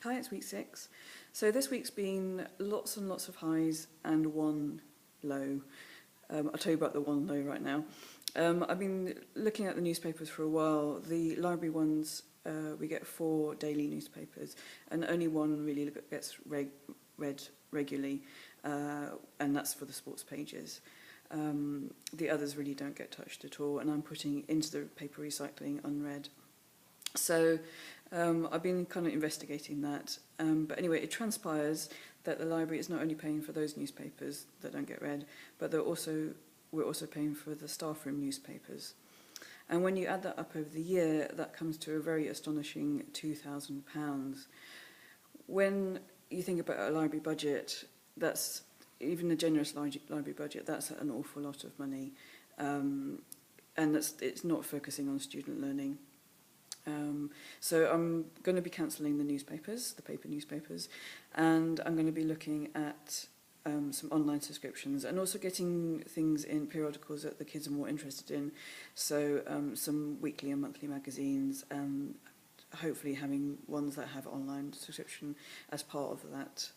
Hi, it's week 6. So this week's been lots and lots of highs and one low. I'll tell you about the one low right now. I've been looking at the newspapers for a while. The library ones, we get 4 daily newspapers, and only one really gets read regularly, and that's for the sports pages. The others really don't get touched at all, and I'm putting into the paper recycling unread. So I've been kind of investigating that. But anyway, it transpires that the library is not only paying for those newspapers that don't get read, but we're also paying for the staff room newspapers. And when you add that up over the year, that comes to a very astonishing £2,000. When you think about a library budget, that's even a generous library budget, that's an awful lot of money. And it's not focusing on student learning. So I'm going to be cancelling the newspapers, the paper newspapers, and I'm going to be looking at some online subscriptions and also getting things in periodicals that the kids are more interested in. So some weekly and monthly magazines, and hopefully having ones that have online subscription as part of that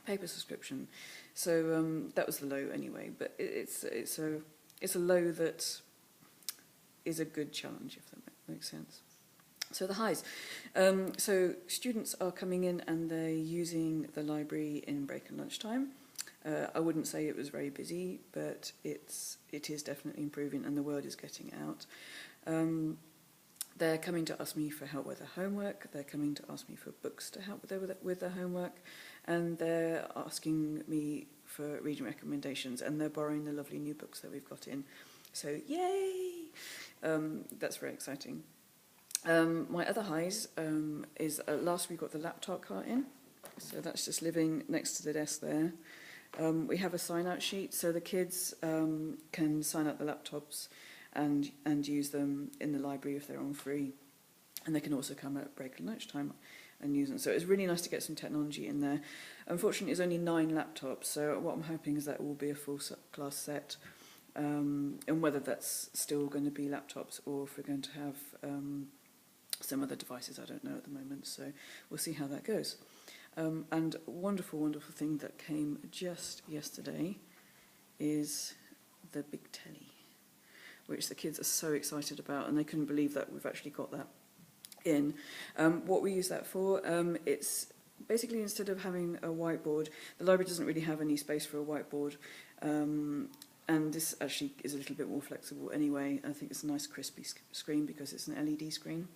paper subscription. So that was the low anyway, but it's a low that is a good challenge, if that makes sense. So the highs. So students are coming in and they're using the library in break and lunchtime. I wouldn't say it was very busy, but it is definitely improving and the word is getting out. They're coming to ask me for help with their homework. They're coming to ask me for books to help with their homework. And they're asking me for reading recommendations, and they're borrowing the lovely new books that we've got in. So yay! That's very exciting. My other highs is last week got the laptop cart in, so that's just living next to the desk there. We have a sign-out sheet, so the kids can sign out the laptops and use them in the library if they're on free, and they can also come at break and lunchtime and use them. So it's really nice to get some technology in there. Unfortunately, it's only 9 laptops, so what I'm hoping is that it will be a full class set. And whether that's still going to be laptops or if we're going to have some other devices, I don't know at the moment, so we'll see how that goes. And a wonderful, wonderful thing that came just yesterday is the big telly, which the kids are so excited about, and they couldn't believe that we've actually got that in. What we use that for, it's basically instead of having a whiteboard, the library doesn't really have any space for a whiteboard, and this actually is a little bit more flexible anyway. I think it's a nice crispy screen because it's an LED screen.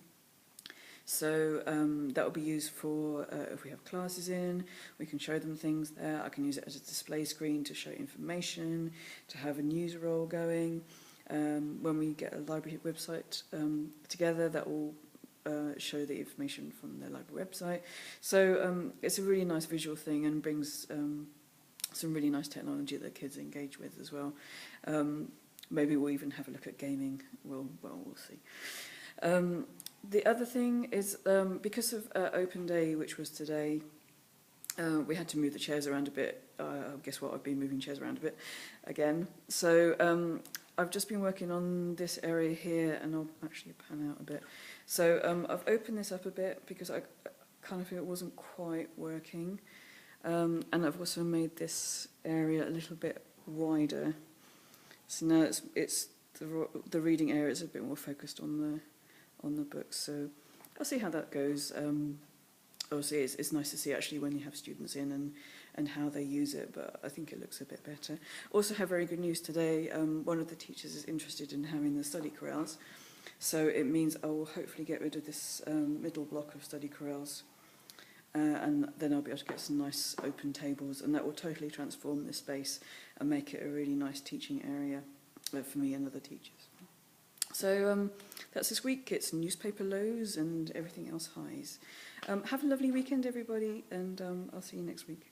So that will be used for if we have classes in, we can show them things there. I can use it as a display screen to show information, to have a news roll going. When we get a library website together, that will show the information from the library website. So it's a really nice visual thing and brings some really nice technology that kids engage with as well. Maybe we'll even have a look at gaming. We'll see. The other thing is, because of Open Day, which was today, we had to move the chairs around a bit. Guess what? I've been moving chairs around a bit again. So I've just been working on this area here, and I'll actually pan out a bit. So I've opened this up a bit because I kind of feel it wasn't quite working. And I've also made this area a little bit wider. So now it's the reading area is a bit more focused on the books. So I'll see how that goes. Obviously, it's nice to see actually when you have students in and how they use it, but I think it looks a bit better. Also have very good news today. One of the teachers is interested in having the study corrals. So it means I will hopefully get rid of this middle block of study corrals. And then I'll be able to get some nice open tables, and that will totally transform this space and make it a really nice teaching area for me and other teachers. So that's this week. It's newspaper lows and everything else highs. Have a lovely weekend, everybody, and I'll see you next week.